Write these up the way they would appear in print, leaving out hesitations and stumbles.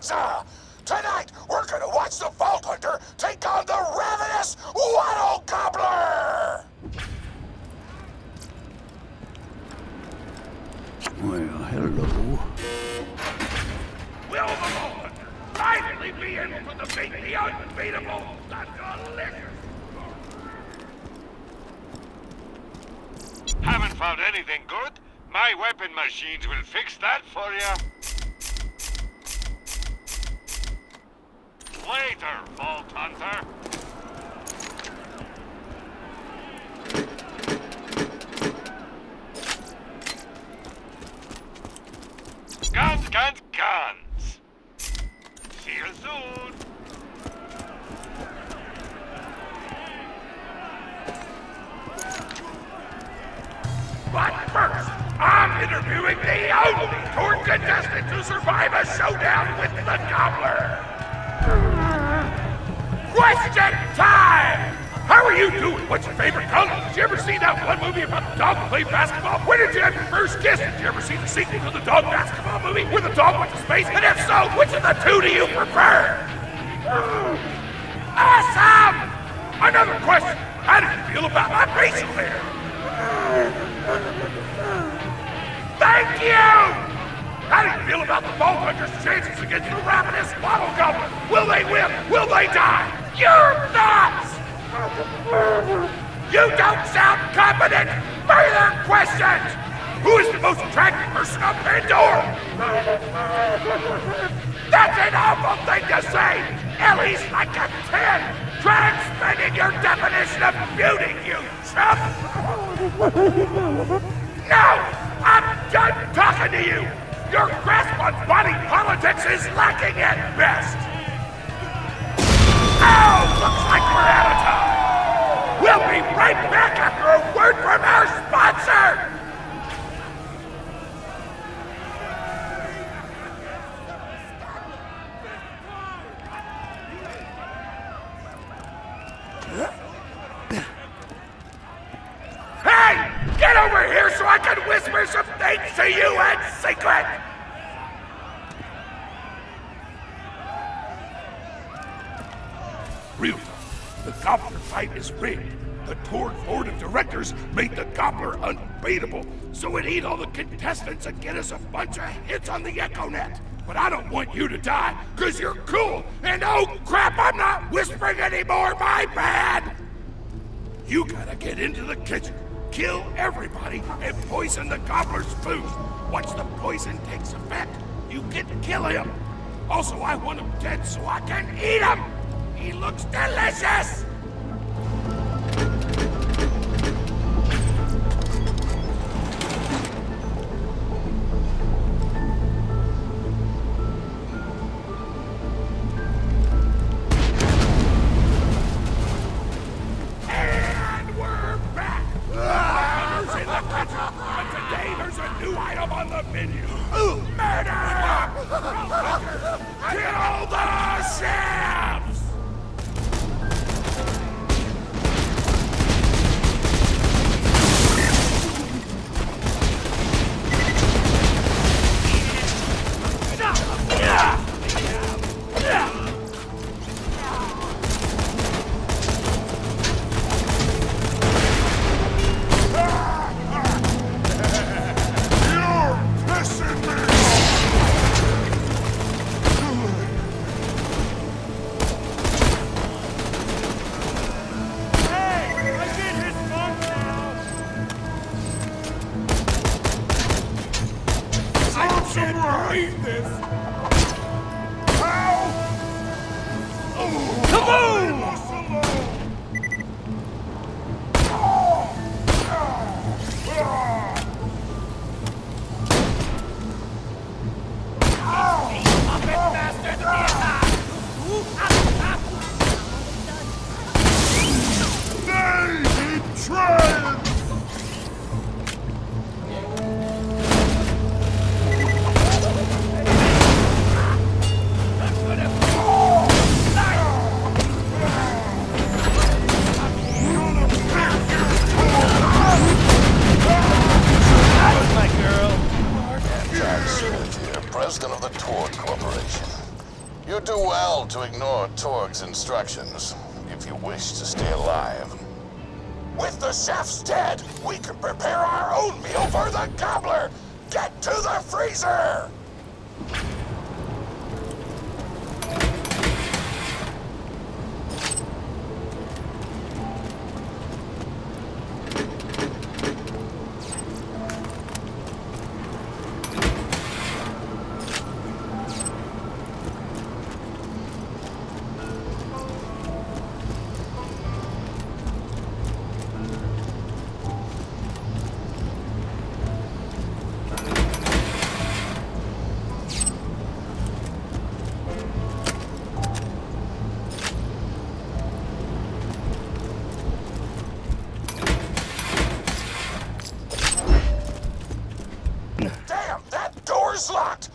Tonight, we're gonna watch the Vault Hunter take on the ravenous Waddle Gobbler! Well, hello. Will the Vault Hunter finally be able to defeat the unbeatable, the delicious? Haven't found anything good? My weapon machines will fix that for you. Later, Vault Hunter. Guns, guns, guns. See you soon. But first, I'm interviewing the only tour contestant to survive a showdown with the Gobbler. Question time! How are you doing? What's your favorite color? Did you ever see that one movie about the dog who played basketball? When did you have your first kiss? Did you ever see the sequel to the dog basketball movie where the dog went to space? And if so, which of the two do you prefer? Awesome! Another question. How did you feel about my facial hair? Thank you! How do you feel about the Vault Hunter's chances against the ravenous Waddle Gobbler? Will they win? Will they die? Your thoughts! You don't sound confident! Further questions! Who is the most attractive person on Pandora? That's an awful thing to say! Ellie's like a 10! Try expanding your definition of beauty, you chump! No! I'm done talking to you! Your grasp on body politics is lacking at best! Oh, looks like we're out of time! We'll be right back after a word from our sponsor! Hey! Get over here so I can whisper some things to you in secret! Real talk, the Gobbler fight is rigged. The tour board of directors made the Gobbler unbeatable, so it eat all the contestants and get us a bunch of hits on the EchoNet. But I don't want you to die, cause you're cool, and oh crap, I'm not whispering anymore, my bad! You gotta get into the kitchen, kill everybody, and poison the Gobbler's food. Once the poison takes effect, you can kill him. Also, I want him dead so I can eat him! He looks delicious! And we're back! Hunter's in the kitchen, but today there's a new item on the menu. Murder! Kill the chefs! President of the Tort Corporation. You do well to ignore Torg's instructions, if you wish to stay alive. With the chef's dead, we can prepare our own meal for the gobbler! Get to the freezer! Damn, that door's locked!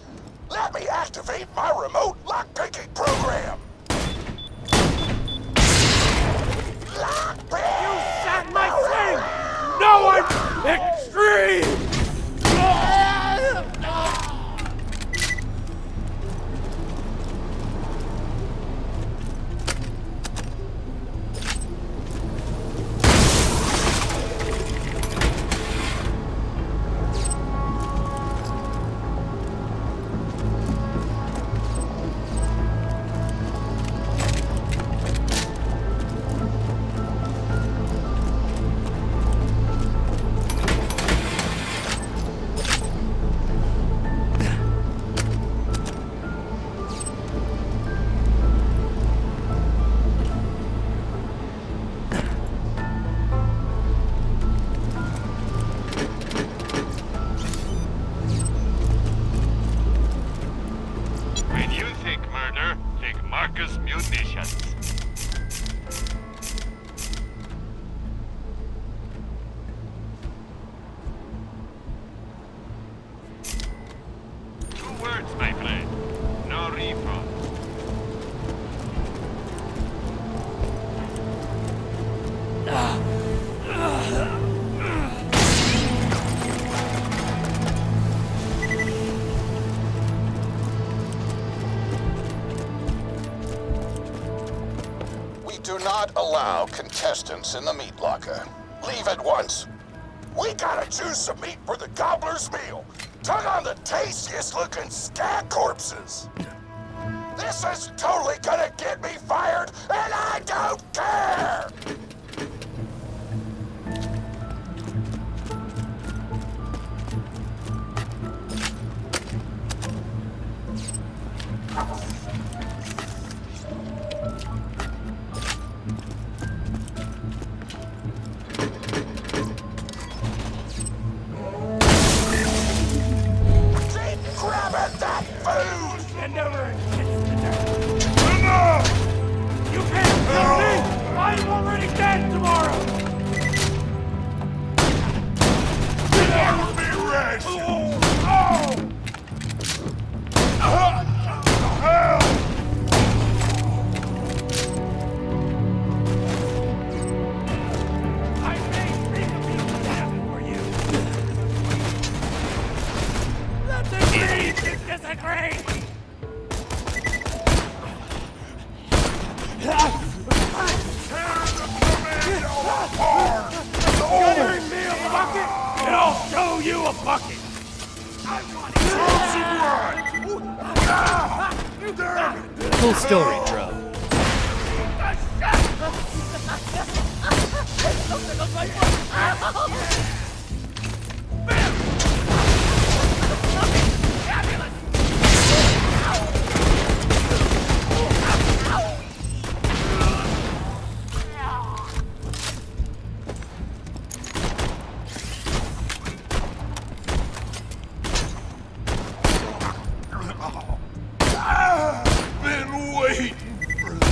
Let me activate my remote lockpicking program! Lockpick! You shot my friend! No one extreme! Munitions. Two words, my friend. No refund. Do not allow contestants in the meat locker. Leave at once. We gotta choose some meat for the gobbler's meal. Tug on the tastiest looking scat corpses. This is totally gonna get me fired, and I don't care! Grabbing that food! Bend over and kiss the dirt. Enough! You can't kill me! I'm already dead tomorrow! Let me rest! I may speak of you for you! Let's agree to disagree! Gunnery me a bucket, and I'll show you a bucket! Full story, bro. I've been waiting for this.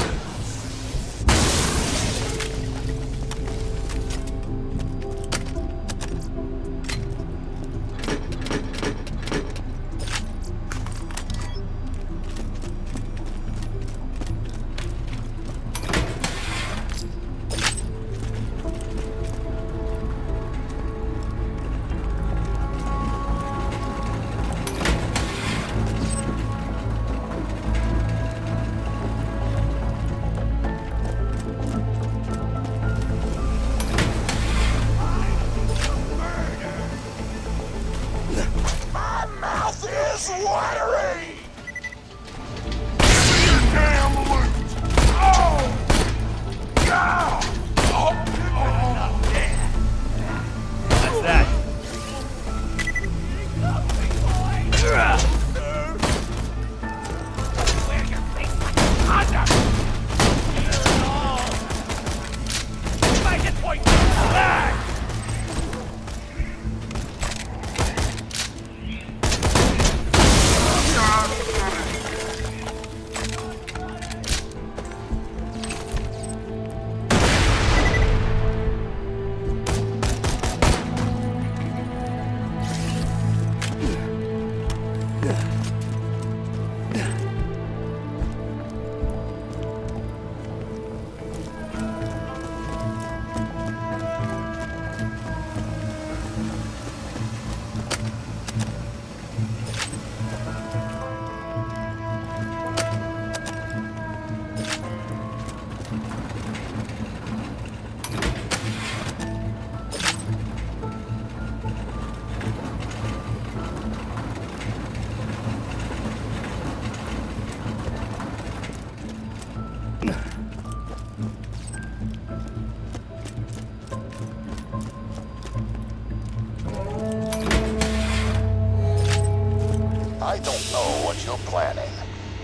planning,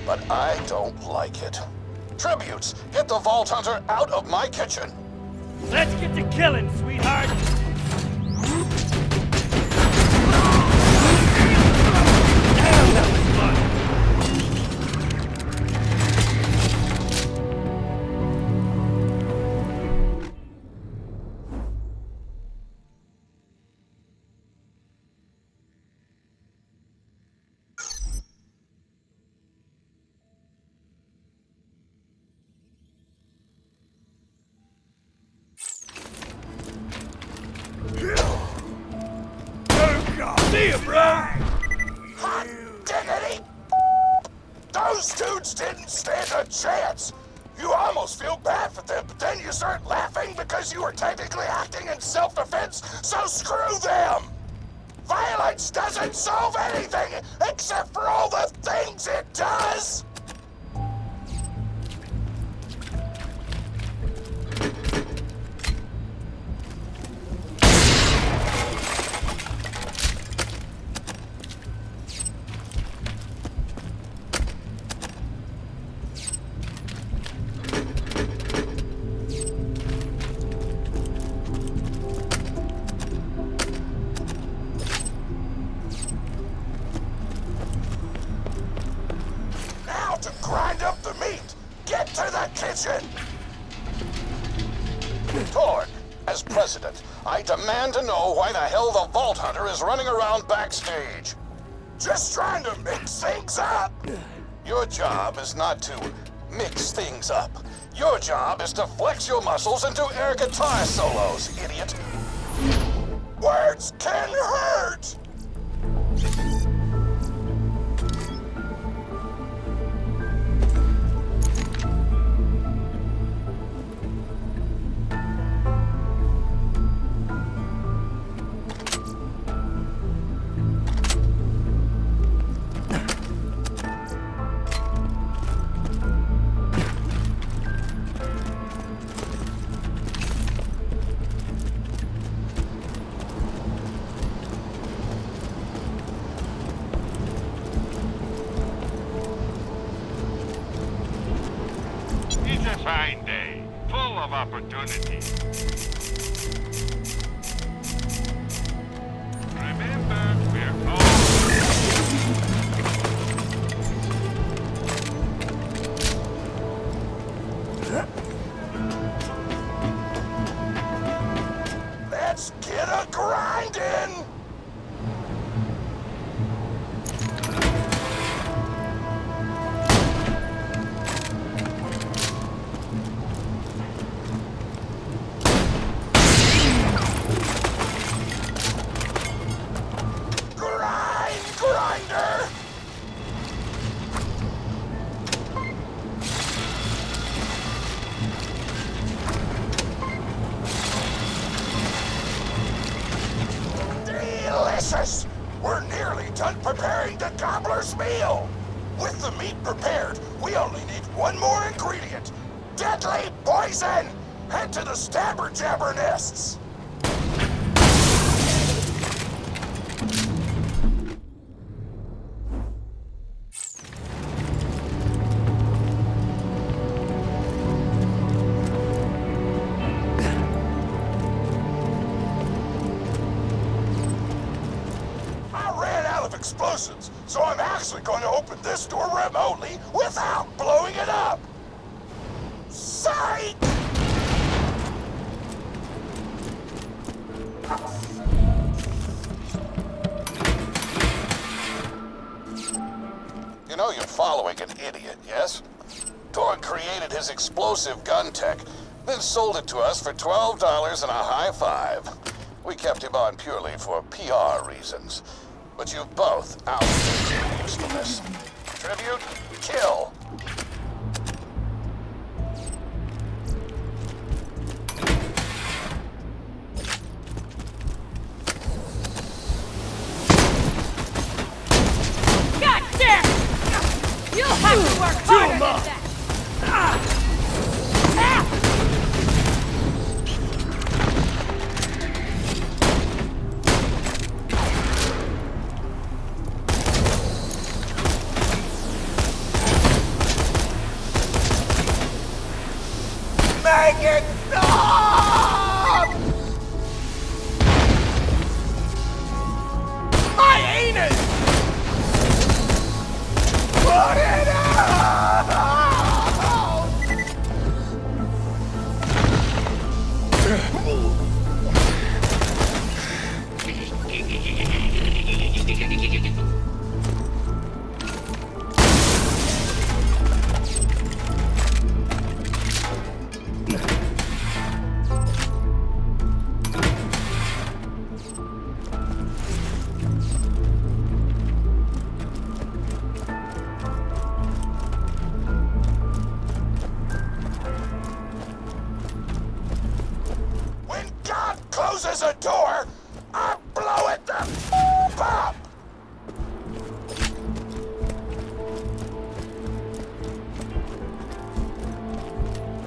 but I don't like it. Tributes, get the Vault Hunter out of my kitchen. Let's get to killing, sweetheart! Damn, that was fun! See ya, bro! Hot diggity! Those dudes didn't stand a chance! You almost feel bad for them, but then you start laughing because you were technically acting in self-defense, so screw them! Violence doesn't solve anything except for all the things it does! Grind up the meat! Get to the kitchen! Torg, as president, I demand to know why the hell the Vault Hunter is running around backstage. Just trying to mix things up! Your job is not to mix things up. Your job is to flex your muscles and do air guitar solos, idiot! Words can hurt! It's a fine day, full of opportunities. Remember, we're all... Let's get a grindin'! Grinder! Delicious! We're nearly done preparing the gobbler's meal! With the meat prepared, we only need one more ingredient. Deadly poison! Head to the stabber jabber nests! Explosives, so I'm actually going to open this door remotely without blowing it up! Psych! You know you're following an idiot, yes? Torg created his explosive gun tech, then sold it to us for $12 and a high five. We kept him on purely for PR reasons. But you both outlived your usefulness. Tribute, kill. God damn! You'll have to work harder than that! it! Stop! My anus! Put it out! When God closes a door, I blow it the up!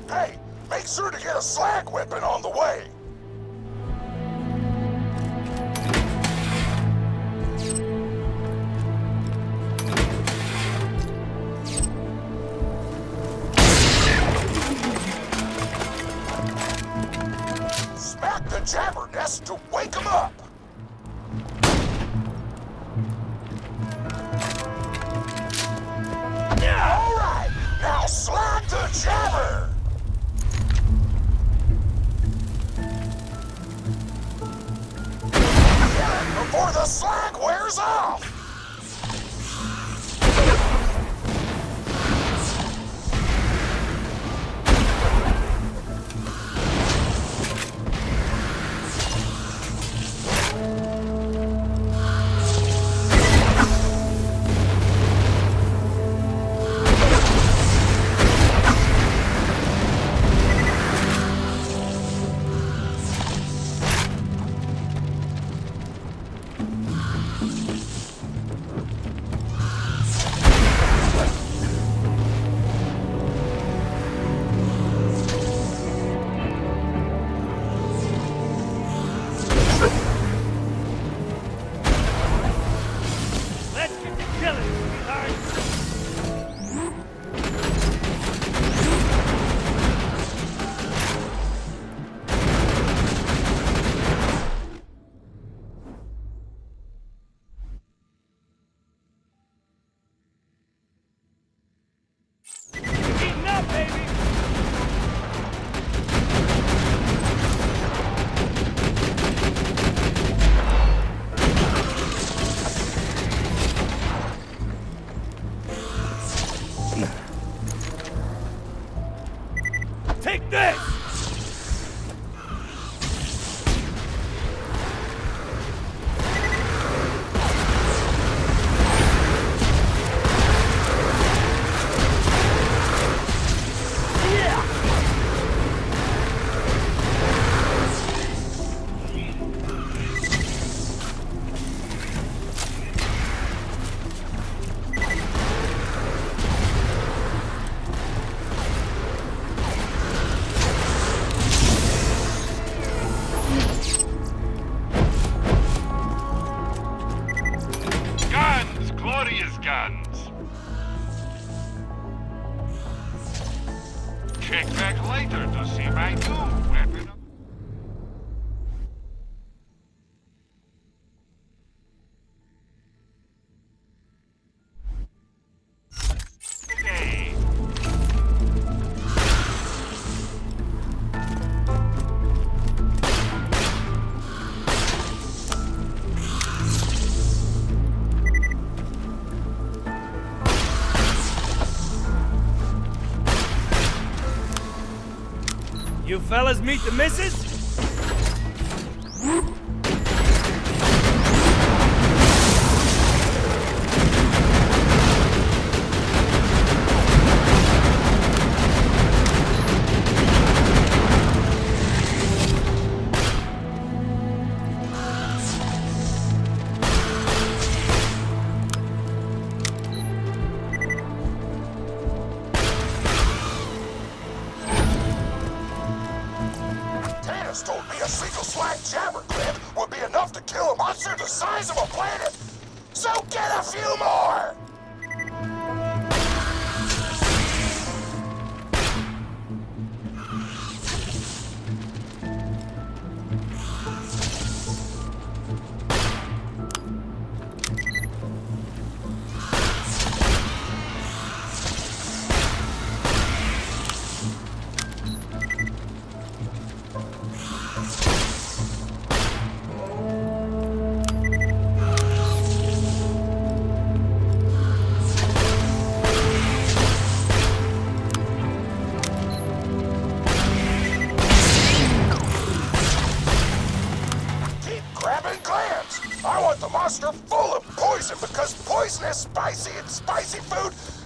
Hey, make sure to get a slag whipping on the way. Smack the jabber nest to wake him up. All right, now slag the jabber. Before the slag wears off! Let's get to killing, sweetheart. Eating up, baby. Take this! Guns! Glorious guns! Check back later to see my new weapon. Hey. You fellas meet the missus? Tannis told me a single slag jabber clip would be enough to kill a monster the size of a planet. So get a few more!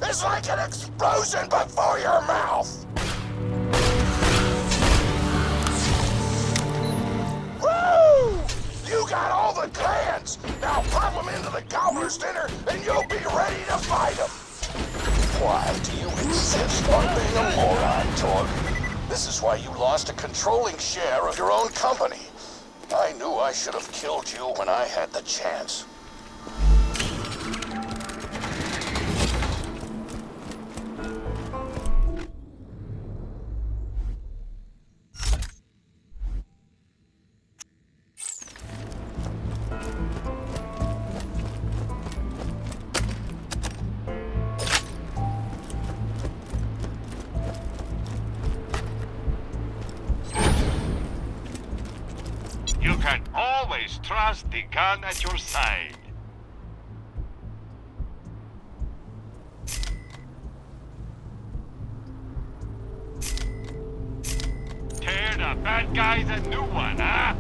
is like an explosion before your mouth! Woo! You got all the clans! Now pop them into the gobbler's dinner and you'll be ready to fight them! Why do you insist on being a moron, Torg? This is why you lost a controlling share of your own company. I knew I should have killed you when I had the chance. You can always trust the gun at your side. Tear the bad guys a new one, huh?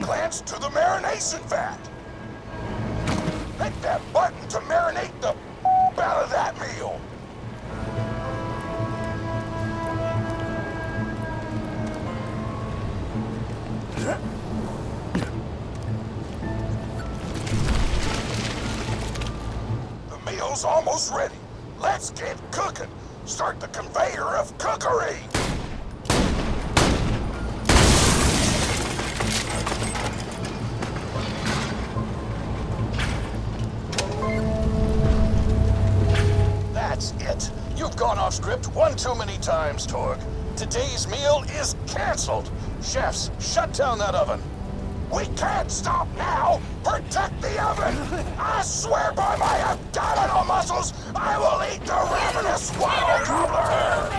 Clans to the marination vat. Hit that button to marinate the out of that meal. The meal's almost ready. Let's get cooking. Start the conveyor of cookery. That's it. You've gone off script one too many times, Torg. Today's meal is canceled. Chefs, shut down that oven. We can't stop now! Protect the oven! I swear by my abdominal muscles, I will eat the ravenous wild gobbler!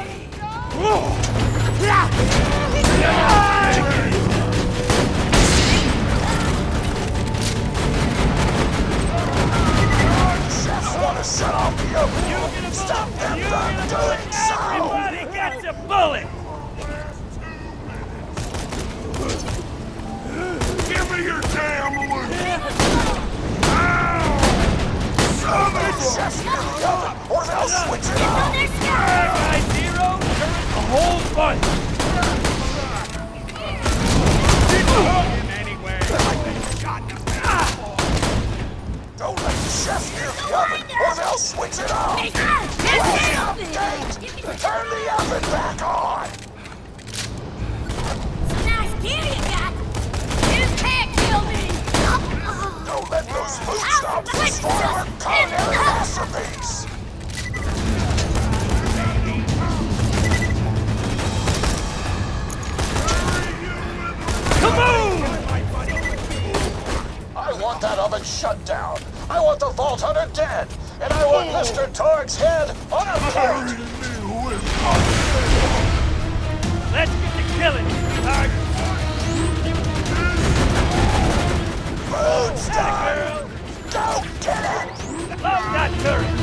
Chefs want to shut off the oven! Stop them from doing so! Everybody gets a bullet! Give me your damn loot! Ow! Son of a... Chefs near the oven, or they'll switch it off! Guy zero, turn the whole bunch! Him anywhere! Don't let the chefs near the oven, or they'll switch it off! Way up, Gate! Turn the oven back on! Nice gear you got! You can't kill me! Don't let those food stomps destroy our culinary masterpiece! I want that oven shut down. I want the Vault Hunter dead. And I want Mr. Torg's head on a plate. Let's get to killing, sweetheart! Food's done. Go get it. Love that turret!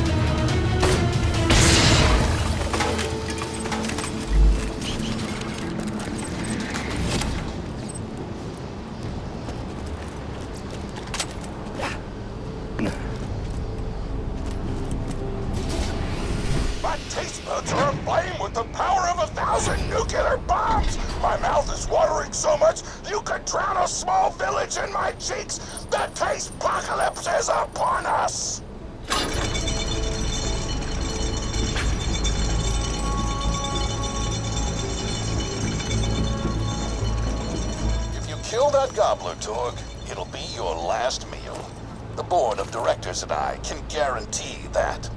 nuclear bombs! My mouth is watering so much you could drown a small village in my cheeks! The taste apocalypse is upon us! If you kill that gobbler, Torg, it'll be your last meal. The board of directors and I can guarantee that.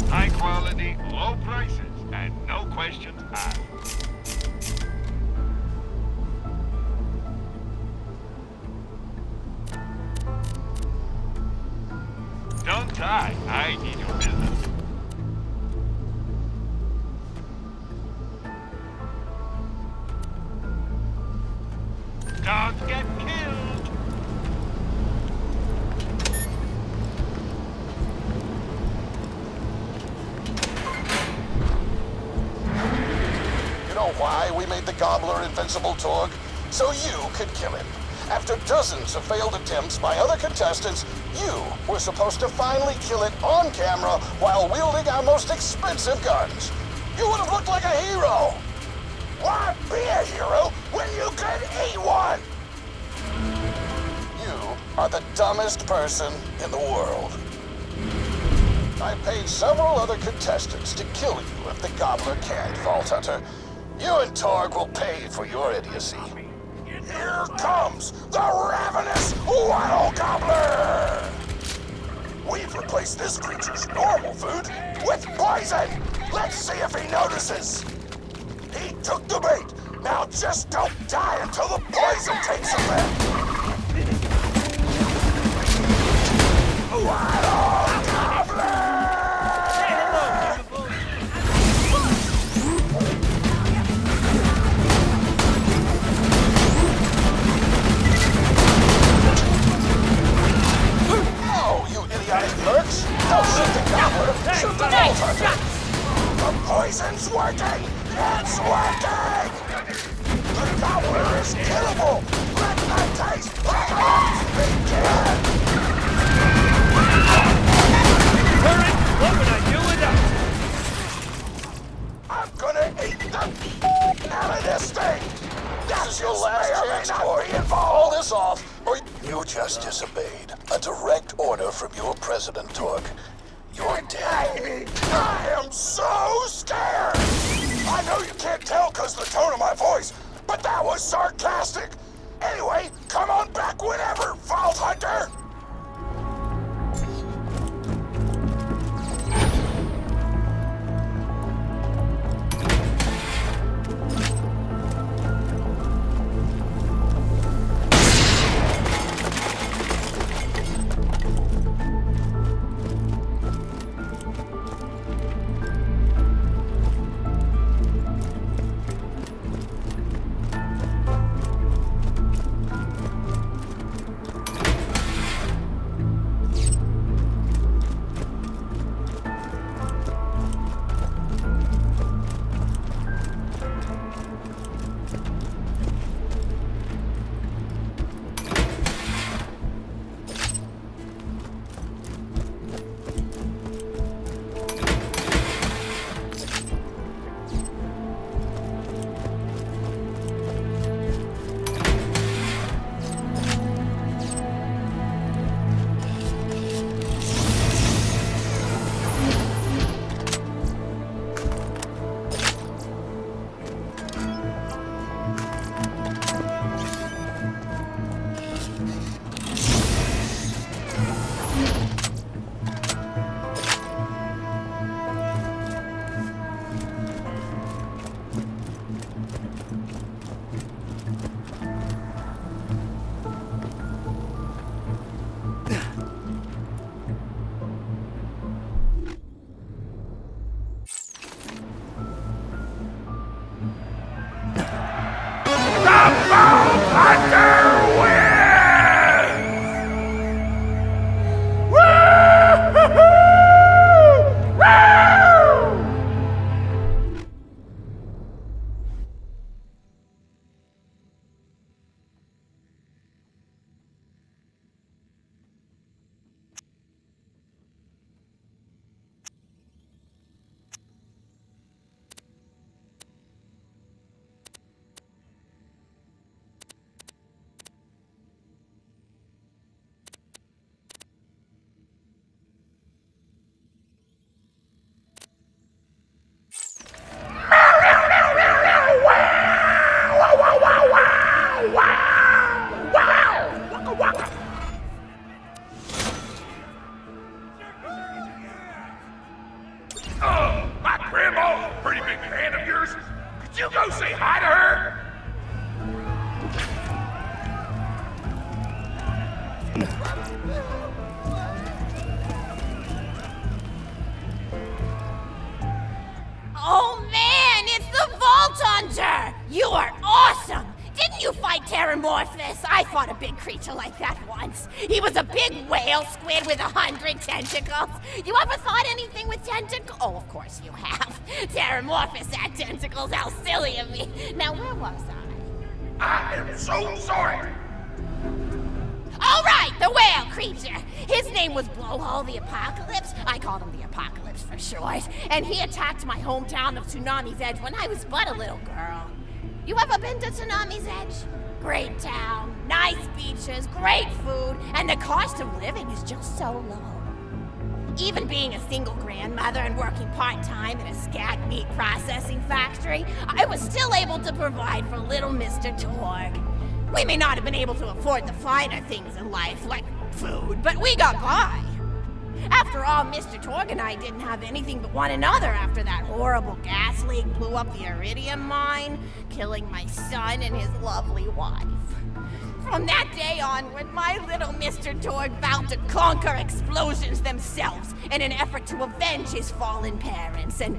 High quality, low prices, and no questions asked. Don't die. I need your business. Don't get killed. You know why we made the Gobbler invincible, Torg? So you could kill him. After dozens of failed attempts by other contestants, you were supposed to finally kill it on camera while wielding our most expensive guns. You would have looked like a hero. Why be a hero when you could eat one? You are the dumbest person in the world. I paid several other contestants to kill you if the Gobbler can't, Vault Hunter. You and Torg will pay for your idiocy. Here comes the ravenous Waddle Gobbler! We've replaced this creature's normal food with poison! Let's see if he notices! He took the bait! Now just don't die until the poison takes effect! Waddle Gobbler! Lurks? Don't shoot the Gobbler! Shoot the Vault Hunter! The poison's working! It's working! The Gobbler is killable! Let the taste apocalypse begin! Hurry! What would I do without you? I'm gonna eat the out of this thing! This is your last chance, Corey. All this off, or you just disobeyed a direct order from your president, Torg. You're dead. I am so scared! I know you can't tell because of the tone of my voice, but that was sarcastic! Anyway, come on back whenever, Vault Hunter! Oh man, it's the Vault Hunter! You are awesome! Didn't you fight Terramorphous? I fought a big creature like that once. He was a big whale squid with 100 tentacles. You ever fought anything with tentacles? Oh, of course you have. Terramorphous had tentacles, how silly of me. Now, where was I? I am so sorry. All right, the whale creature. His name was Blowhole the Apocalypse. I called him the Apocalypse for short. And he attacked my hometown of Tsunami's Edge when I was but a little girl. You ever been to Tsunami's Edge? Great town, nice beaches, great food, and the cost of living is just so low. Even being a single grandmother and working part-time in a scat meat processing factory, I was still able to provide for little Mr. Torg. We may not have been able to afford the finer things in life, like food, but we got by. After all, Mr. Torg and I didn't have anything but one another after that horrible gas leak blew up the iridium mine, killing my son and his lovely wife. From that day onward, my little Mr. Torg vowed to conquer explosions themselves in an effort to avenge his fallen parents, and...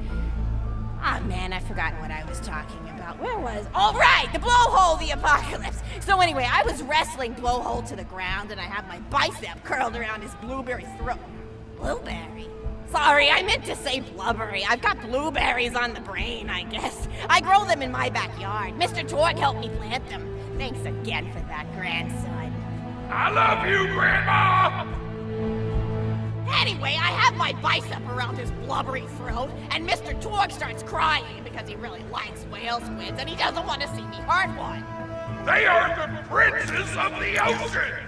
Ah, man, I've forgotten what I was talking about. Where was... Oh, right! The Blowhole the Apocalypse! So anyway, I was wrestling Blowhole to the ground, and I have my bicep curled around his blueberry throat. Blueberry? Sorry, I meant to say blubbery. I've got blueberries on the brain, I guess. I grow them in my backyard. Mr. Torg helped me plant them. Thanks again for that, grandson. I love you, Grandma! Anyway, I have my bicep around his blubbery throat, and Mr. Torg starts crying because he really likes whale squids and he doesn't want to see me hurt one. They are the princes of the ocean!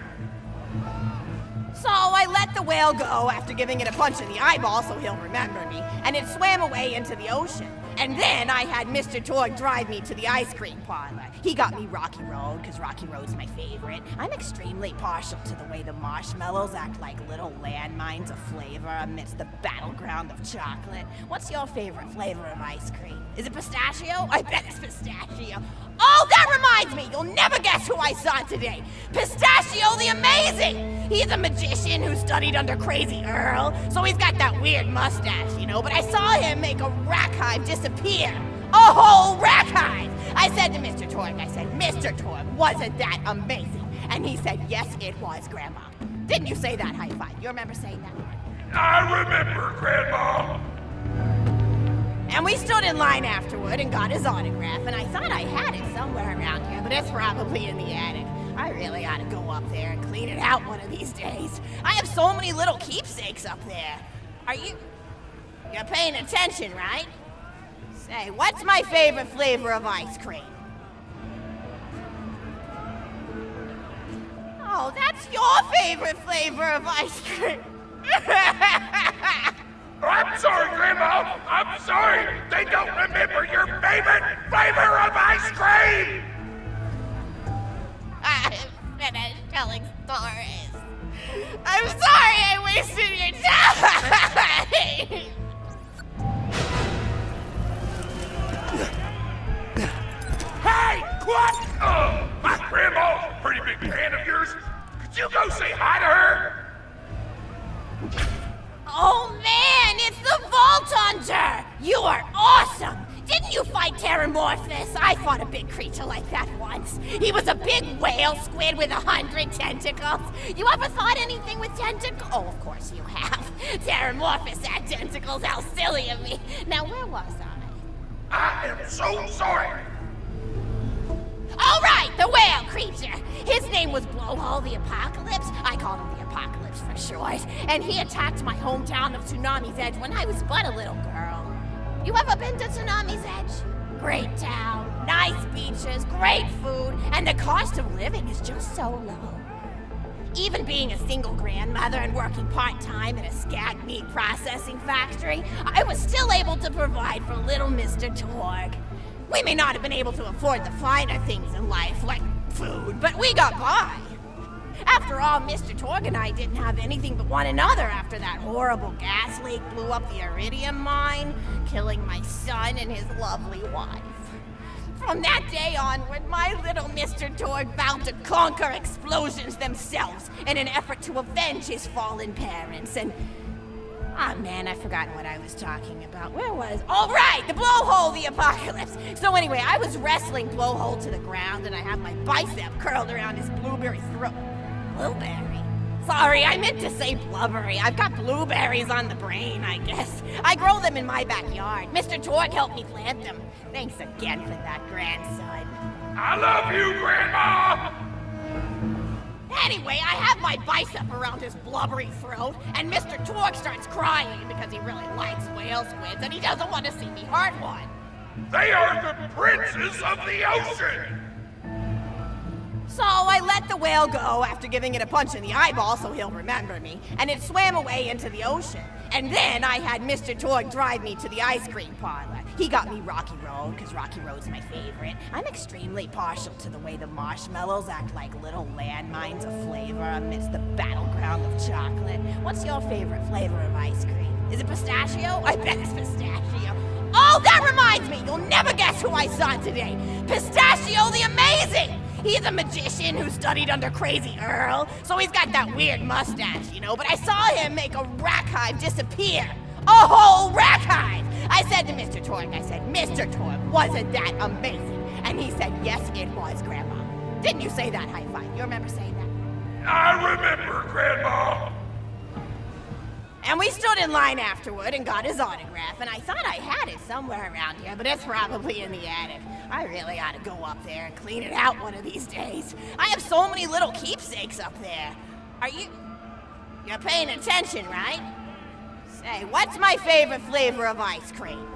So I let the whale go after giving it a punch in the eyeball so he'll remember me, and it swam away into the ocean. And then I had Mr. Torg drive me to the ice cream parlor. He got me Rocky Road, because Rocky Road's my favorite. I'm extremely partial to the way the marshmallows act like little landmines of flavor amidst the battleground of chocolate. What's your favorite flavor of ice cream? Is it pistachio? I bet it's pistachio. Oh, that reminds me! You'll never guess who I saw today! Pistachio the Amazing! He's a magician who studied under Crazy Earl, so he's got that weird mustache, you know, but I saw him make a rack hive disappear. A whole rack hive! I said to Mr. Torg, Mr. Torg, wasn't that amazing? And he said, yes, it was, Grandma. Didn't you say that high five? You remember saying that? I remember, Grandma! And we stood in line afterward and got his autograph, and I thought I had it somewhere around here, but it's probably in the attic. I really ought to go up there and clean it out one of these days. I have so many little keepsakes up there. You're paying attention, right? Say, what's my favorite flavor of ice cream? Oh, that's your favorite flavor of ice cream. I'm sorry, Grandma! I'm sorry! They don't remember your favorite flavor of ice cream! I'm finished telling stories. I'm sorry I wasted your time! Hey! What? Oh, my grandma's a pretty big fan of yours. Could you go say hi to her? Oh man, it's the Vault Hunter! You are awesome! Didn't you fight Terramorphous? I fought a big creature like that once. He was a big whale squid with 100 tentacles. You ever fought anything with tentacles? Oh, of course you have. Terramorphous had tentacles, how silly of me. Now, where was I? I am so sorry. All right, the whale creature. His name was Blowhole the Apocalypse. I called him the Apocalypse for short. And he attacked my hometown of Tsunami's Edge when I was but a little girl. You ever been to Tsunami's Edge? Great town, nice beaches, great food, and the cost of living is just so low. Even being a single grandmother and working part-time in a scat meat processing factory, I was still able to provide for little Mr. Torg. We may not have been able to afford the finer things in life, like food, but we got by. After all, Mr. Torg and I didn't have anything but one another after that horrible gas leak blew up the iridium mine, killing my son and his lovely wife. From that day onward, my little Mr. Torg vowed to conquer explosions themselves in an effort to avenge his fallen parents, and... Oh man, I've forgotten what I was talking about. Where was? Oh right, the blowhole, the apocalypse. So anyway, I was wrestling blowhole to the ground and I have my bicep curled around his blueberry throat. Blueberry? Sorry, I meant to say blubbery. I've got blueberries on the brain, I guess. I grow them in my backyard. Mr. Torque helped me plant them. Thanks again for that, grandson. I love you, Grandma! Anyway, I have my bicep around his blubbery throat, and Mr. Torque starts crying because he really likes whale squids and he doesn't want to see me hurt one. They are the princes of the ocean! So I let the whale go after giving it a punch in the eyeball so he'll remember me, and it swam away into the ocean. And then I had Mr. Torque drive me to the ice cream parlor. He got me Rocky Road, because Rocky Road's my favorite. I'm extremely partial to the way the marshmallows act like little landmines of flavor amidst the battleground of chocolate. What's your favorite flavor of ice cream? Is it pistachio? I bet it's pistachio. Oh, that reminds me! You'll never guess who I saw today! Pistachio the Amazing! He's a magician who studied under Crazy Earl, so he's got that weird mustache, you know, but I saw him make a rack hive disappear. A whole rack hive! I said to Mr. Torque, Mr. Torque, wasn't that amazing? And he said, yes, it was, Grandma. Didn't you say that, high five? You remember saying that? I remember, Grandma! And we stood in line afterward and got his autograph, and I thought I had it somewhere around here, but it's probably in the attic. I really ought to go up there and clean it out one of these days. I have so many little keepsakes up there. You're paying attention, right? Say, what's my favorite flavor of ice cream?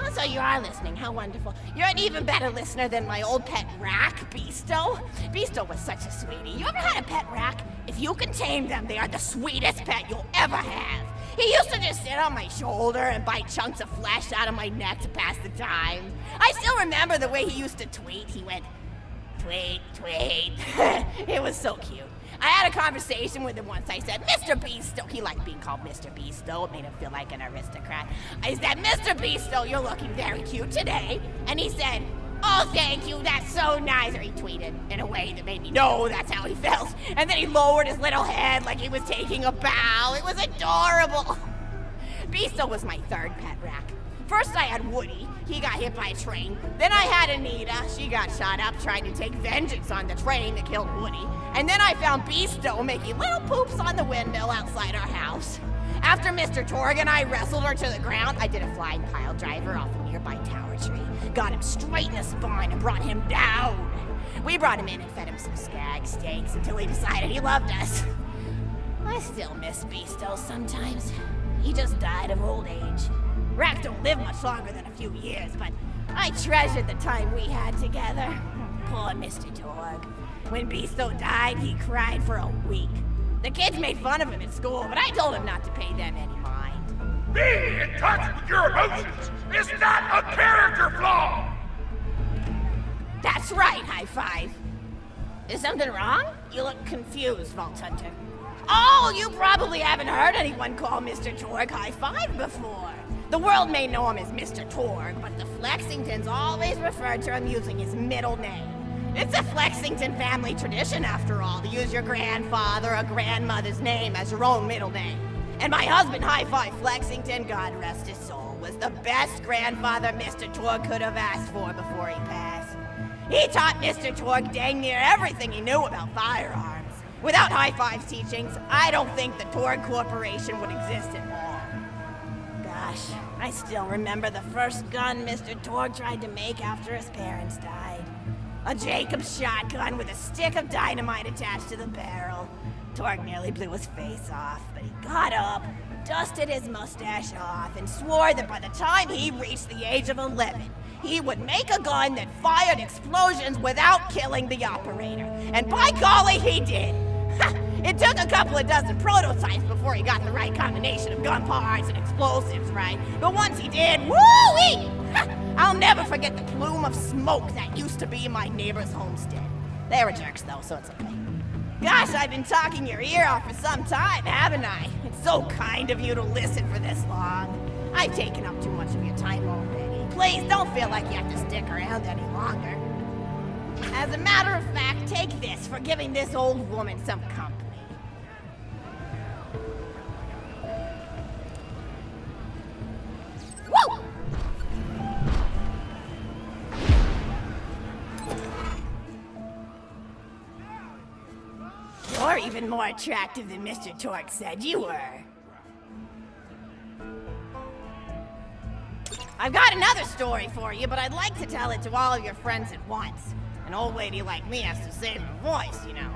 Oh, so you are listening, how wonderful. You're an even better listener than my old pet rack, Beasto. Beasto was such a sweetie. You ever had a pet rack? If you can tame them, they are the sweetest pet you'll ever have. He used to just sit on my shoulder and bite chunks of flesh out of my neck to pass the time. I still remember the way he used to tweet. He went, tweet, tweet. It was so cute. I had a conversation with him once. I said, Mr. Beasto. He liked being called Mr. Beasto. It made him feel like an aristocrat. I said, Mr. Beasto, you're looking very cute today. And he said, oh, thank you, that's so nice. Or he tweeted in a way that made me know that's how he felt. And then he lowered his little head like he was taking a bow. It was adorable. Beasto was my third pet rack. First I had Woody. He got hit by a train. Then I had Anita. She got shot up trying to take vengeance on the train that killed Woody. And then I found Beasto making little poops on the windmill outside our house. After Mr. Torgue and I wrestled her to the ground, I did a flying pile driver off a nearby tower tree, got him straight in the spine and brought him down. We brought him in and fed him some skag steaks until he decided he loved us. I still miss Beasto sometimes. He just died of old age. Racks don't live much longer than a few years, but I treasured the time we had together. Poor Mr. Torgue. When Beasto died, he cried for a week. The kids made fun of him at school, but I told him not to pay them any mind. Being in touch with your emotions is not a character flaw! That's right, high five. Is something wrong? You look confused, Vault Hunter. Oh, you probably haven't heard anyone call Mr. Torgue high five before. The world may know him as Mr. Torgue, but the Flexingtons always referred to him using his middle name. It's a Flexington family tradition, after all, to use your grandfather or grandmother's name as your own middle name. And my husband, High Five Flexington, God rest his soul, was the best grandfather Mr. Torgue could have asked for before he passed. He taught Mr. Torgue dang near everything he knew about firearms. Without High Five's teachings, I don't think the Torgue Corporation would exist at all. Gosh, I still remember the first gun Mr. Torgue tried to make after his parents died. A Jacobs shotgun with a stick of dynamite attached to the barrel. Torgue nearly blew his face off, but he got up, dusted his mustache off, and swore that by the time he reached the age of 11, he would make a gun that fired explosions without killing the operator. And by golly, he did! It took a couple of dozen prototypes before he got the right combination of gun parts and explosives right. But once he did, woo-wee! I'll never forget the plume of smoke that used to be my neighbor's homestead. They were jerks though, so it's okay. Gosh, I've been talking your ear off for some time, haven't I? It's so kind of you to listen for this long. I've taken up too much of your time already. Please don't feel like you have to stick around any longer. As a matter of fact, take this for giving this old woman some company. even more attractive than Mr. Torque said you were. I've got another story for you, but I'd like to tell it to all of your friends at once. An old lady like me has to save her voice, you know.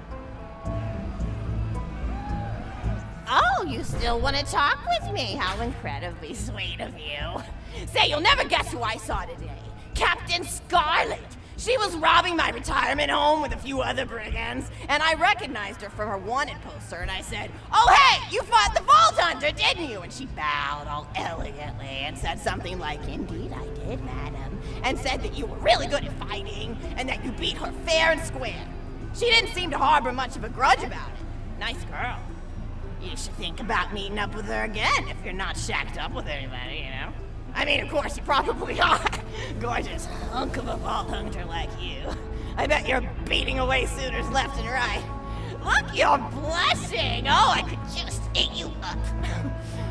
Oh, you still want to talk with me? How incredibly sweet of you. Say, you'll never guess who I saw today. Captain Scarlet. She was robbing my retirement home with a few other brigands, and I recognized her from her wanted poster, and I said, "Oh, hey, you fought the Vault Hunter, didn't you?" And she bowed all elegantly and said something like, "Indeed I did, madam," and said that you were really good at fighting, and that you beat her fair and square. She didn't seem to harbor much of a grudge about it. Nice girl. You should think about meeting up with her again if you're not shacked up with anybody, you know? I mean, of course, you probably are. Gorgeous hunk of a Vault Hunter like you. I bet you're beating away suitors left and right. Look, you're blushing. Oh, I could just eat you up.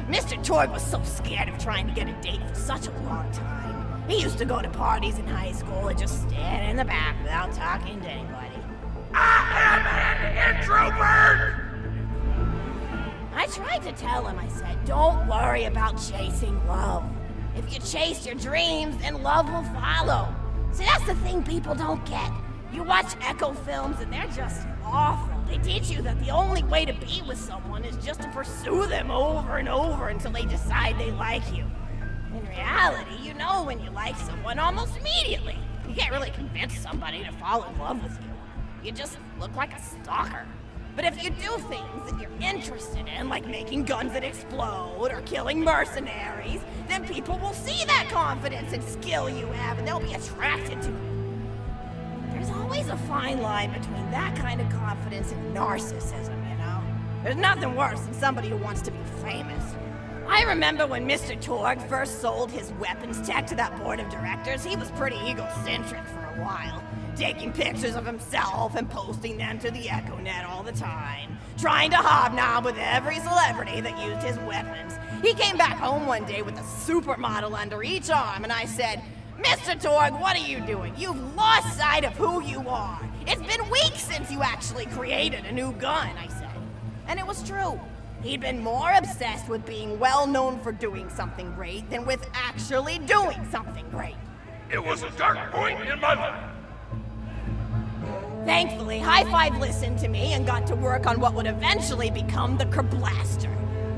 Mr. Torgue was so scared of trying to get a date for such a long time. He used to go to parties in high school and just stand in the back without talking to anybody. I am an introvert! I tried to tell him, I said, don't worry about chasing love. If you chase your dreams, then love will follow. See, that's the thing people don't get. You watch Echo films and they're just awful. They teach you that the only way to be with someone is just to pursue them over and over until they decide they like you. In reality, you know when you like someone almost immediately. You can't really convince somebody to fall in love with you. You just look like a stalker. But if you do things that you're interested in, like making guns that explode or killing mercenaries, then people will see that confidence and skill you have, and they'll be attracted to it. There's always a fine line between that kind of confidence and narcissism, you know? There's nothing worse than somebody who wants to be famous. I remember when Mr. Torgue first sold his weapons tech to that board of directors, he was pretty egocentric for a while. Taking pictures of himself and posting them to the EchoNet all the time. Trying to hobnob with every celebrity that used his weapons. He came back home one day with a supermodel under each arm, and I said, "Mr. Torgue, what are you doing? You've lost sight of who you are. It's been weeks since you actually created a new gun," I said. And it was true. He'd been more obsessed with being well known for doing something great than with actually doing something great. It was a dark point in my life. Thankfully, High Five listened to me and got to work on what would eventually become the Kerblaster.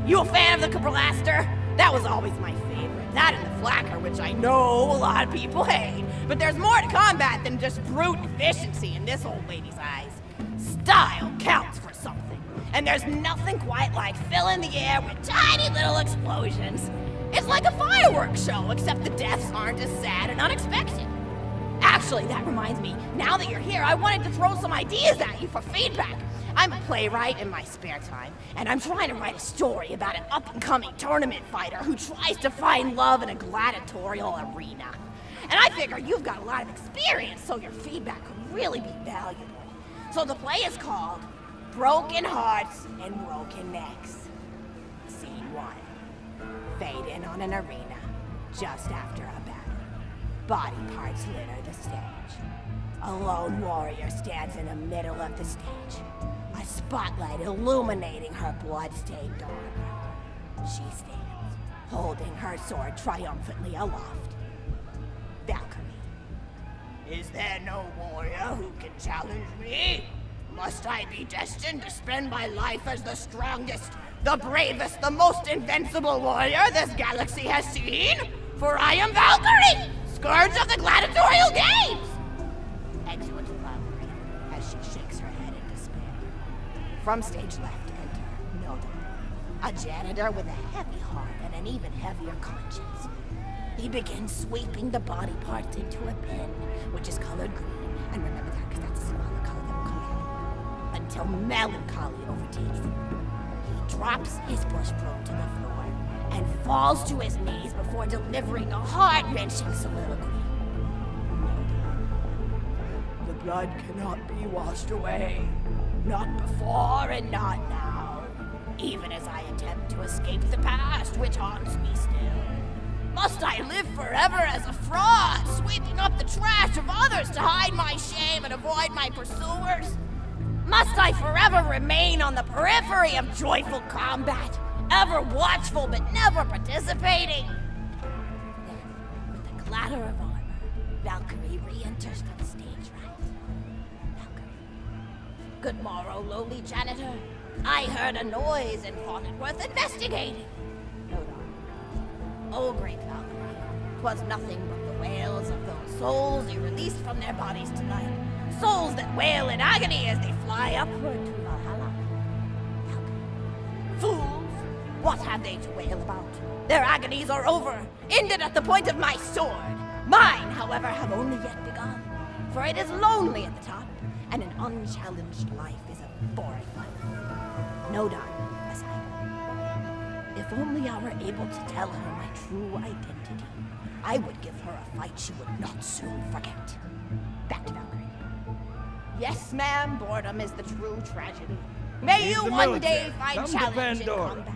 You a fan of the Kerblaster? That was always my favorite. That and the Flacker, which I know a lot of people hate. But there's more to combat than just brute efficiency in this old lady's eyes. Style counts for something. And there's nothing quite like filling the air with tiny little explosions. It's like a fireworks show, except the deaths aren't as sad and unexpected. Actually, that reminds me, now that you're here, I wanted to throw some ideas at you for feedback. I'm a playwright in my spare time, and I'm trying to write a story about an up-and-coming tournament fighter who tries to find love in a gladiatorial arena. And I figure you've got a lot of experience, so your feedback could really be valuable. So the play is called Broken Hearts and Broken Necks. Scene 1. Fade in on an arena, just after a battle. Body parts litter the stage. A lone warrior stands in the middle of the stage, a spotlight illuminating her blood-stained armor. She stands, holding her sword triumphantly aloft. Valkyrie. Is there no warrior who can challenge me? Must I be destined to spend my life as the strongest, the bravest, the most invincible warrior this galaxy has seen? For I am Valkyrie, scourge of the gladiatorial games! Exeunt Valkyrie, as she shakes her head in despair. From stage left, enter Nodon, a janitor with a heavy heart and an even heavier conscience. He begins sweeping the body parts into a bin, which is colored green, and remember that because that's a symbolic color that we'll call it, until melancholy overtakes him. He drops his bush broom to the floor and falls to his knees before delivering a heart-wrenching soliloquy. The blood cannot be washed away, not before and not now, even as I attempt to escape the past which haunts me still. Must I live forever as a fraud, sweeping up the trash of others to hide my shame and avoid my pursuers? Must I forever remain on the periphery of joyful combat, ever watchful but never participating? Then, with the clatter of armor, Valkyrie re-enters from stage right. Valkyrie. Good morrow, lowly janitor. I heard a noise and thought it worth investigating. No, darling. Oh, great Valkyrie, 'twas nothing but the wails of those souls you released from their bodies tonight. Souls that wail in agony as they fly upward to Valhalla. Valkyrie. Fools! What have they to wail about? Their agonies are over, ended at the point of my sword. Mine, however, have only yet begun. For it is lonely at the top, and an unchallenged life is a boring one. No, darling, aside. If only I were able to tell her my true identity, I would give her a fight she would not soon forget. Back to Valkyrie. Yes, ma'am, boredom is the true tragedy. May you one day find challenge in combat.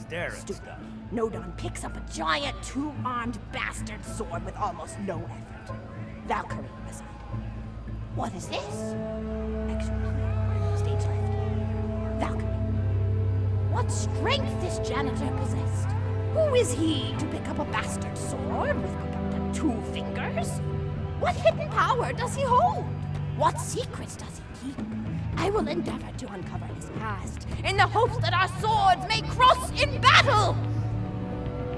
Stare at Stupid. stuff. Nodon picks up a giant two-armed bastard sword with almost no effort. Valkyrie aside. What is this? Excuse me. Stage left. Valkyrie. What strength this janitor possessed? Who is he to pick up a bastard sword with but 2 fingers? What hidden power does he hold? What secrets does he keep? I will endeavor to uncover his past in the hopes that our swords may cross in battle.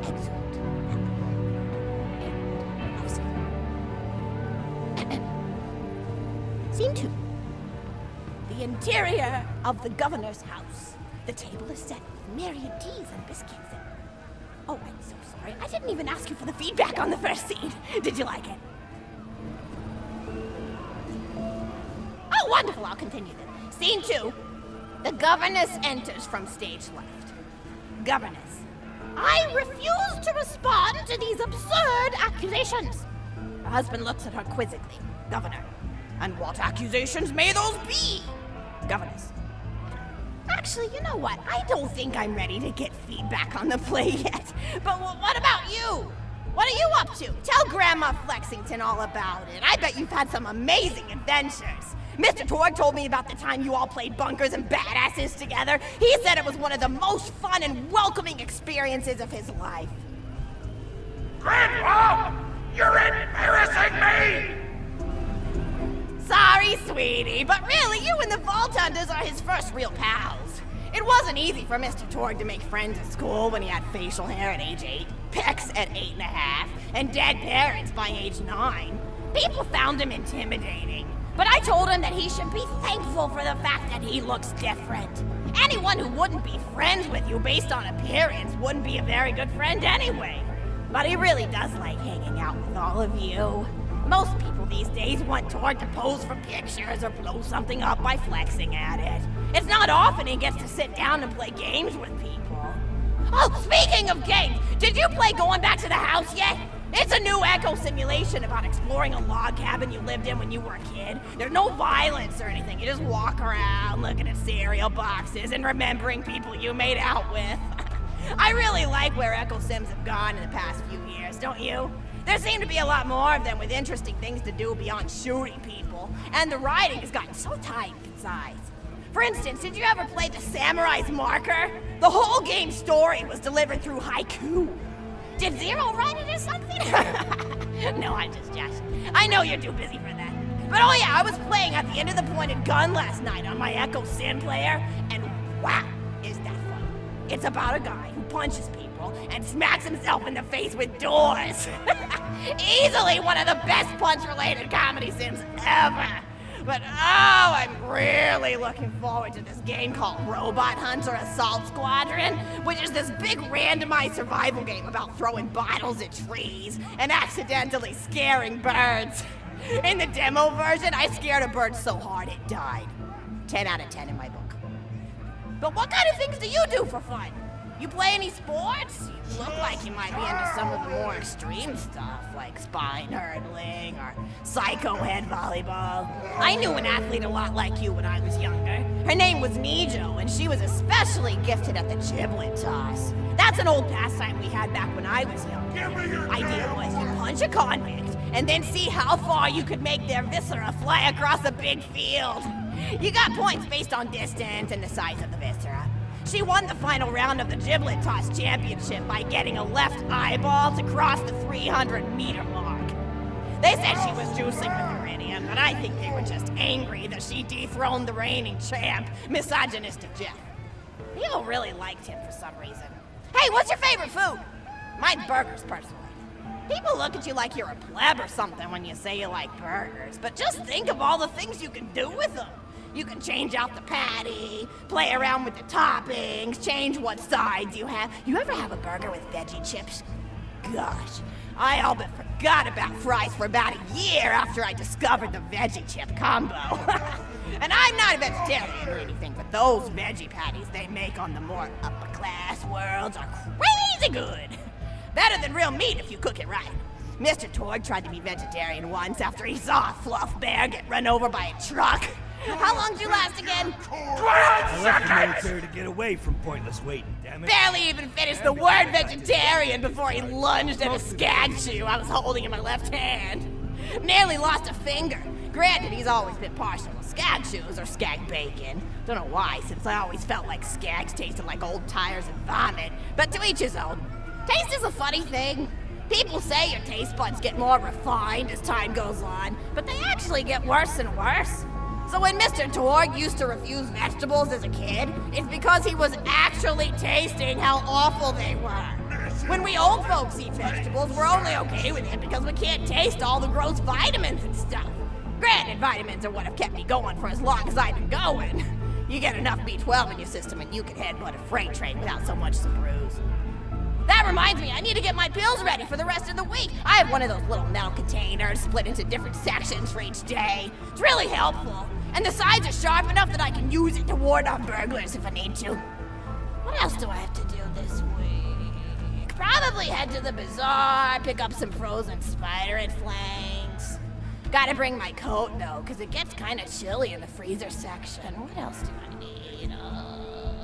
Excellent. End of scene. Scene 2. The interior of the governor's house. The table is set with myriad teas and biscuits. Oh, I'm so sorry. I didn't even ask you for the feedback on the first scene. Did you like it? Oh, wonderful. I'll continue then. Scene 2. The governess enters from stage left. Governess. I refuse to respond to these absurd accusations. Her husband looks at her quizzically. Governor. And what accusations may those be? Governess. Actually, you know what? I don't think I'm ready to get feedback on the play yet. But what about you? What are you up to? Tell Grandma Flexington all about it. I bet you've had some amazing adventures. Mr. Torg told me about the time you all played bunkers and badasses together. He said it was one of the most fun and welcoming experiences of his life. Grandpa! You're embarrassing me! Sorry, sweetie, but really, you and the Vault Hunters are his first real pals. It wasn't easy for Mr. Torg to make friends at school when he had facial hair at age 8, pecs at 8.5, and dead parents by age 9. People found him intimidating, but I told him that he should be thankful for the fact that he looks different. Anyone who wouldn't be friends with you based on appearance wouldn't be a very good friend anyway. But he really does like hanging out with all of you. Most people these days want Torg to pose for pictures or blow something up by flexing at it. It's not often he gets to sit down and play games with people. Oh, speaking of games, did you play Going Back to the House yet? It's a new echo simulation about exploring a log cabin you lived in when you were a kid. There's no violence or anything. You just walk around looking at cereal boxes and remembering people you made out with. I really like where Echo Sims have gone in the past few years, don't you? There seem to be a lot more of them with interesting things to do beyond shooting people, and the writing has gotten so tight and concise. For instance, did you ever play The Samurai's Marker? The whole game's story was delivered through haiku. Did Zero write it or something? No, I'm just joshing. I know you're too busy for that. But oh yeah, I was playing at the end of the pointed gun last night on my Echo Sim player, and wow, is that fun. It's about a guy who punches people and smacks himself in the face with doors. Easily one of the best punch-related comedy sims ever. But oh, I'm really looking forward to this game called Robot Hunter Assault Squadron, which is this big randomized survival game about throwing bottles at trees and accidentally scaring birds. In the demo version, I scared a bird so hard it died. 10 out of 10 in my book. But what kind of things do you do for fun? You play any sports? You look like you might be into some of the more extreme stuff, like spine hurdling or psycho head volleyball. I knew an athlete a lot like you when I was younger. Her name was Nijo, and she was especially gifted at the giblet toss. That's an old pastime we had back when I was younger. Idea was you punch a convict, and then see how far you could make their viscera fly across a big field. You got points based on distance and the size of the viscera. She won the final round of the giblet toss championship by getting a left eyeball to cross the 300-meter mark. They said she was juicing with iridium, but I think they were just angry that she dethroned the reigning champ, misogynistic Jeff. People really liked him for some reason. Hey, what's your favorite food? Mine's burgers, personally. People look at you like you're a pleb or something when you say you like burgers, but just think of all the things you can do with them. You can change out the patty, play around with the toppings, change what sides you have. You ever have a burger with veggie chips? Gosh, I all but forgot about fries for about a year after I discovered the veggie chip combo. And I'm not a vegetarian or anything, but those veggie patties they make on the more upper class worlds are crazy good. Better than real meat if you cook it right. Mr. Torg tried to be vegetarian once after he saw a fluff bear get run over by a truck. How long did you last again? I left the military to get away from pointless waiting, damn it. Barely even finished the word vegetarian before he lunged at a skag chew I was holding in my left hand. Nearly lost a finger. Granted, he's always been partial to skag chews or skag bacon. Don't know why, since I always felt like skags tasted like old tires and vomit. But to each his own. Taste is a funny thing. People say your taste buds get more refined as time goes on, but they actually get worse and worse. So when Mr. Torg used to refuse vegetables as a kid, it's because he was actually tasting how awful they were. When we old folks eat vegetables, we're only okay with it because we can't taste all the gross vitamins and stuff. Granted, vitamins are what have kept me going for as long as I've been going. You get enough B12 in your system and you can headbutt a freight train without so much as a bruise. That reminds me, I need to get my pills ready for the rest of the week. I have one of those little metal containers split into different sections for each day. It's really helpful. And the sides are sharp enough that I can use it to ward off burglars if I need to. What else do I have to do this week? Probably head to the bazaar, pick up some frozen spider and flanks. Gotta bring my coat though, because it gets kind of chilly in the freezer section. What else do I need?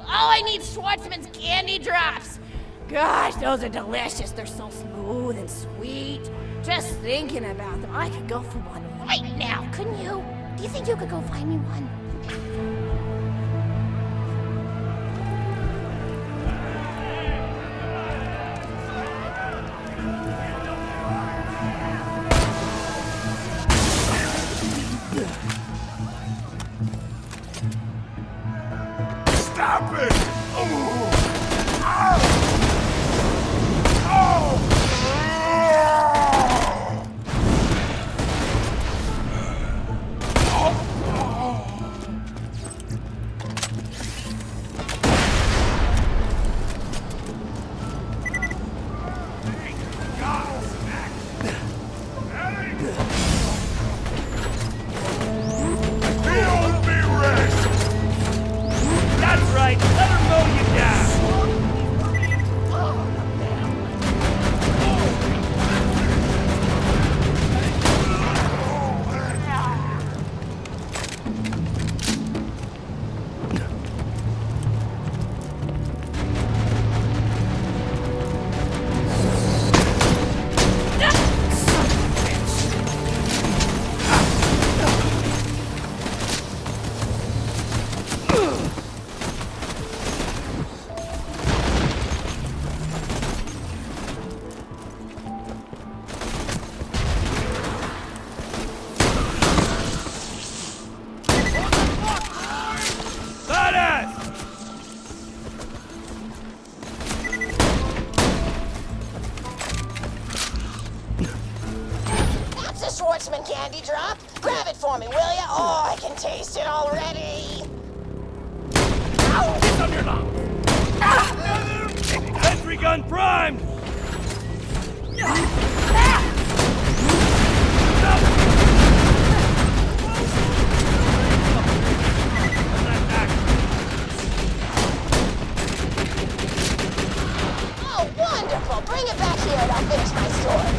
I need Schwartzman's candy drops. Gosh, those are delicious. They're so smooth and sweet. Just thinking about them, I could go for one right now, couldn't you? Do you think you could go find me one? Stop it! Oh! Ow! Candy drop? Grab it for me, will ya? Oh, I can taste it already. Ow! Get on your mouth! Sentry gun primed! Oh, wonderful! Bring it back here and I'll finish my story.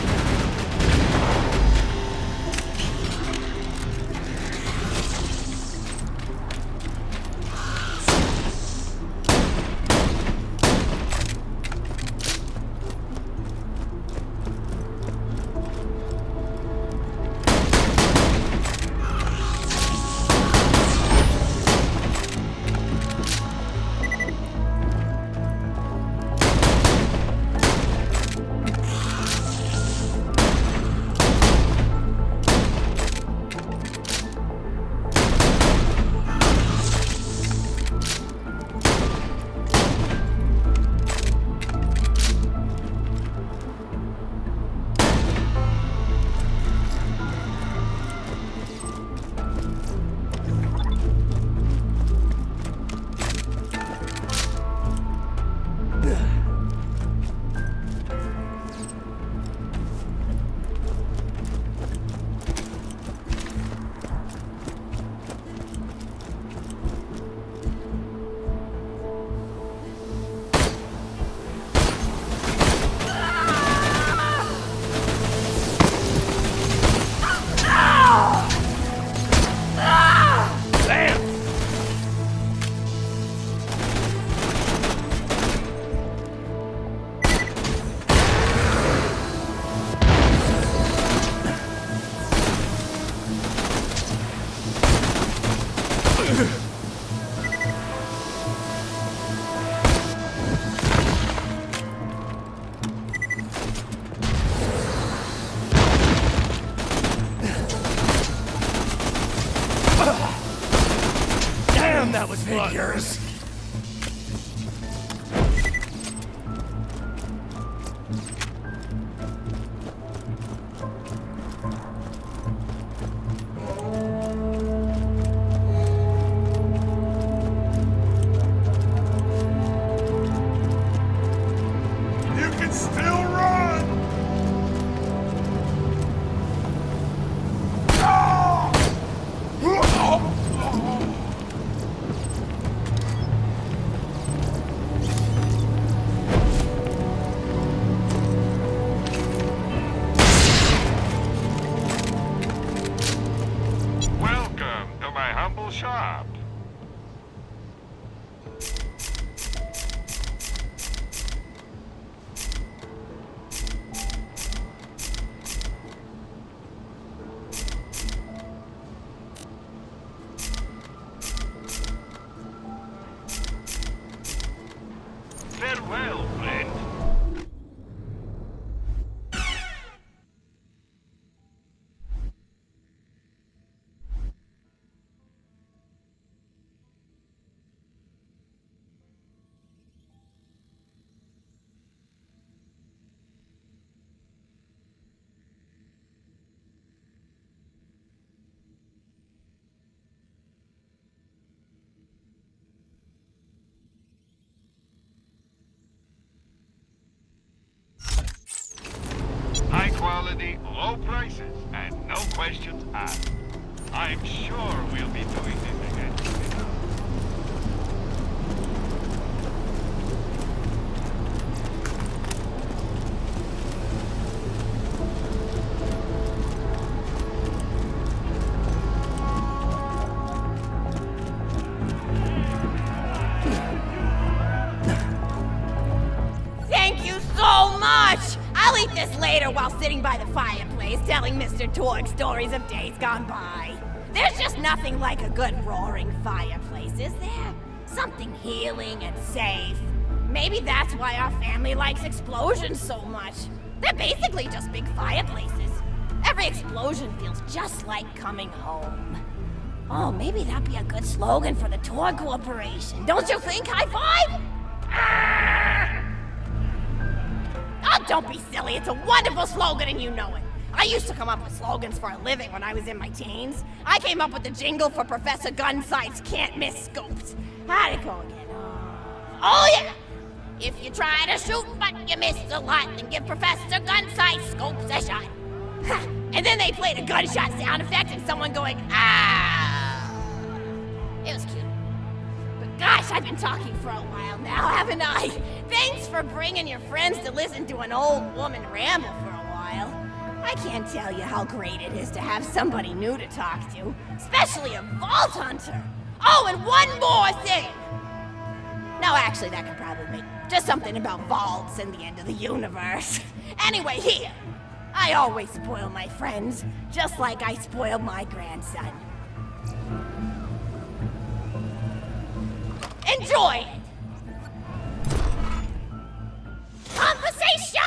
yours. You can still run! Welcome to my humble shop. Farewell, friend. High quality, low prices, and no questions asked. I'm sure we'll be doing this again. Thank you so much! I'll eat this later while sitting by the fireplace telling Mr. Torg stories of days gone by. There's just nothing like a good roaring fireplace, is there? Something healing and safe. Maybe that's why our family likes explosions so much. They're basically just big fireplaces. Every explosion feels just like coming home. Oh, maybe that'd be a good slogan for the Torg Corporation. Don't you think, High Five? Ah! Oh, don't be silly. It's a wonderful slogan and you know it. I used to come up with slogans for a living when I was in my teens. I came up with the jingle for Professor Gunsight's Can't Miss Scopes. How'd it go again? Oh, yeah! If you try to shoot but you miss a lot, then give Professor Gunsight Scopes a shot. Ha! And then they played a gunshot sound effect and someone going, ah! It was cute. But gosh, I've been talking for a while now, haven't I? Thanks for bringing your friends to listen to an old woman ramble for a while. I can't tell you how great it is to have somebody new to talk to, especially a vault hunter. Oh, and one more thing. No, actually, that could probably make just something about vaults and the end of the universe. Anyway, here. I always spoil my friends, just like I spoiled my grandson. Enjoy it! Conversation!